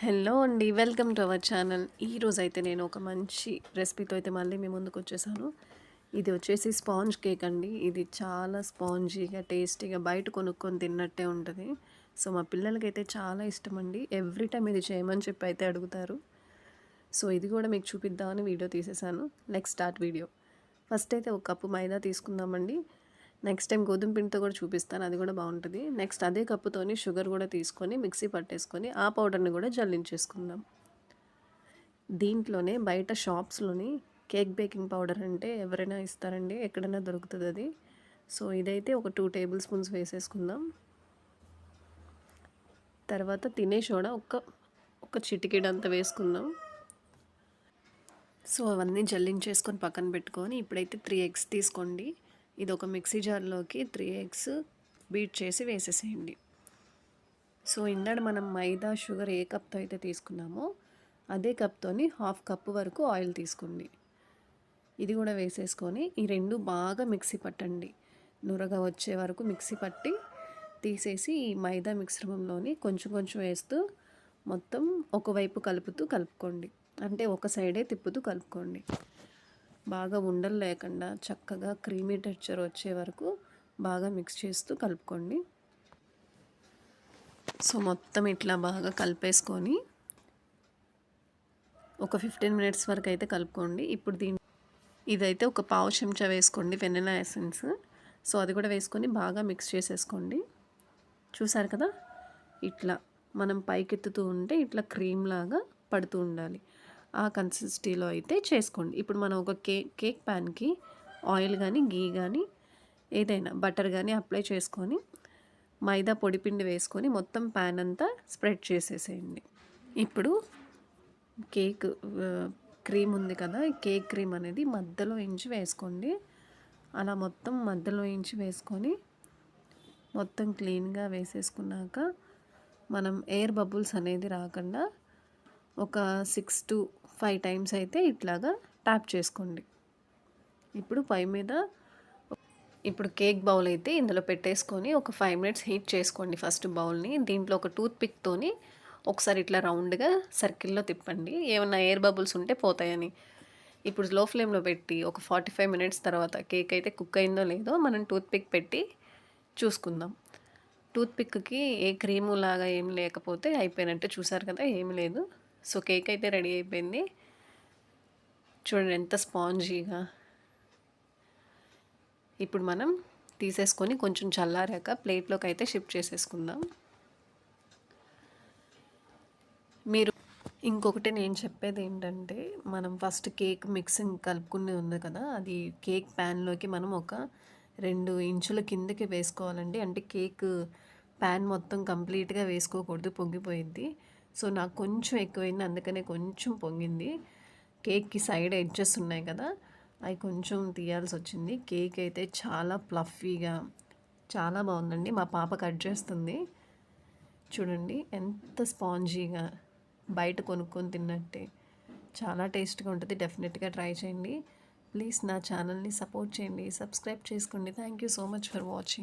Hello అండి. Welcome to our channel. ఈరోజైతే నేను ఒక మంచి రెసిపీతో అయితే మళ్ళీ మీ ముందుకొచ్చేసాను. ఇది వచ్చేసి స్పాంజ్ కేక్ అండి. ఇది చాలా స్పాంజీగా, టేస్టీగా బయట కొనుక్కొని తిన్నట్టే ఉంటది. సో, మా పిల్లలకైతే చాలా ఇష్టమండి. ఎవ్రీ టైమ్ ఇది చేయమని చెప్పి అయితే అడుగుతారు. సో, ఇది కూడా మీకు చూపిద్దామని వీడియో తీసేసాను. Let's start video. ఫస్ట్ అయితే ఒక కప్పు మైదా తీసుకుందామండి. నెక్స్ట్ టైం గోధుమ పిండితో కూడా చూపిస్తాను, అది కూడా బాగుంటుంది. నెక్స్ట్ అదే కప్పుతోని షుగర్ కూడా తీసుకొని మిక్సీ పట్టేసుకొని ఆ పౌడర్ని కూడా జల్లించేసుకుందాం. దీంట్లోనే బయట షాప్స్లోని కేక్ బేకింగ్ పౌడర్ అంటే ఎవరైనా ఇస్తారండి, ఎక్కడైనా దొరుకుతుంది అది. సో ఇదైతే ఒక 2 టేబుల్ స్పూన్స్ వేసేసుకుందాం. తర్వాత తినే సోడా ఒక చిటికెడంత వేసుకుందాం. సో అవన్నీ జల్లించేసుకొని పక్కన పెట్టుకొని ఇప్పుడైతే 3 ఎగ్స్ తీసుకోండి. ఇది ఒక మిక్సీ జార్లోకి 3 ఎగ్స్ బీట్ చేసి వేసేసేయండి. సో ఇందాక మనం మైదా షుగర్ ఏ కప్తో అయితే తీసుకున్నామో అదే కప్తోని 1/2 కప్పు వరకు ఆయిల్ తీసుకోండి. ఇది కూడా వేసేసుకొని ఈ రెండు బాగా మిక్సీ పట్టండి. నురగా వచ్చే వరకు మిక్సీ పట్టి తీసేసి ఈ మైదా మిశ్రమంలోని కొంచెం కొంచెం వేస్తూ మొత్తం ఒకవైపు కలుపుకోండి. అంటే ఒక సైడే తిప్పుతూ కలుపుకోండి. బాగా ఉండలు లేకుండా చక్కగా క్రీమీ టెక్స్చర్ వచ్చే వరకు బాగా మిక్స్ చేస్తూ కలుపుకోండి. సో మొత్తం ఇట్లా బాగా కలిపేసుకొని ఒక 15 మినిట్స్ వరకు అయితే కలుపుకోండి. ఇప్పుడు ఇదైతే ఒక పావు చెంచా వేసుకోండి వెనిలా ఎసెన్స్. సో అది కూడా వేసుకొని బాగా మిక్స్ చేసేసుకోండి. చూసారు కదా, ఇట్లా మనం పైకెత్తుతూ ఉంటే ఇట్లా క్రీమ్ లాగా పడుతూ ఉండాలి. ఆ కన్సిస్టెన్సీలో అయితే చేసుకోండి. ఇప్పుడు మనం ఒక కేక్ ప్యాన్కి ఆయిల్ కానీ గీ కానీ ఏదైనా బటర్ కానీ అప్లై చేసుకొని మైదా పొడిపిండి వేసుకొని మొత్తం ప్యాన్ అంతా స్ప్రెడ్ చేసేసేయండి. ఇప్పుడు కేక్ క్రీమ్ ఉంది కదా, కేక్ క్రీమ్ అనేది మధ్యలో ఇంచి వేసుకోండి. అలా మొత్తం మధ్యలో ఇంచి వేసుకొని మొత్తం క్లీన్గా వేసేసుకున్నాక మనం ఎయిర్ బబుల్స్ అనేది రాకుండా ఒక 6 to 5 టైమ్స్ అయితే ఇట్లాగా ట్యాప్ చేసుకోండి. ఇప్పుడు పై మీద ఇప్పుడు కేక్ బౌల్ అయితే ఇందులో పెట్టేసుకొని ఒక 5 మినిట్స్ హీట్ చేసుకోండి. ఫస్ట్ బౌల్ని దీంట్లో ఒక టూత్ పిక్తోని ఒకసారి ఇట్లా రౌండ్గా సర్కిల్లో తిప్పండి, ఏమన్నా ఎయిర్ బబుల్స్ ఉంటే పోతాయని. ఇప్పుడు లో ఫ్లేమ్లో పెట్టి ఒక 45 మినిట్స్ తర్వాత కేక్ అయితే కుక్ అయిందో లేదో మనం టూత్ పిక్ పెట్టి చూసుకుందాం. టూత్ పిక్కి ఏ క్రీము లాగా ఏం లేకపోతే అయిపోయినట్టు. చూసారు కదా, ఏమి లేదు. సో కేక్ అయితే రెడీ అయిపోయింది. చూడండి ఎంత స్పాంజీగా. ఇప్పుడు మనం తీసేసుకొని కొంచెం చల్లారాక ప్లేట్లోకి అయితే షిఫ్ట్ చేసేసుకుందాం. మీరు ఇంకొకటి నేను చెప్పేది ఏంటంటే, మనం ఫస్ట్ కేక్ మిక్సింగ్ కలుపుకునే ఉంది కదా, అది కేక్ ప్యాన్లోకి మనం ఒక 2 ఇంచుల కిందకి వేసుకోవాలండి. అంటే కేక్ ప్యాన్ మొత్తం కంప్లీట్గా వేసుకోకూడదు, పొంగిపోయింది. సో నాకు కొంచెం ఎక్కువైంది, అందుకనే కొంచెం పొంగింది. కేక్కి సైడ్ ఎడ్జెస్ ఉన్నాయి కదా, అవి కొంచెం తీయాల్సి వచ్చింది. కేక్ అయితే చాలా ప్లఫీగా చాలా బాగుందండి. మా పాప కట్ చేస్తుంది చూడండి, ఎంత స్పాంజీగా బయట కొనుక్కొని తిన్నట్టే. చాలా టేస్ట్గా ఉంటుంది. డెఫినెట్గా ట్రై చేయండి. ప్లీజ్ నా ఛానల్ని సపోర్ట్ చేయండి, సబ్స్క్రైబ్ చేసుకోండి. Thank you so much for watching.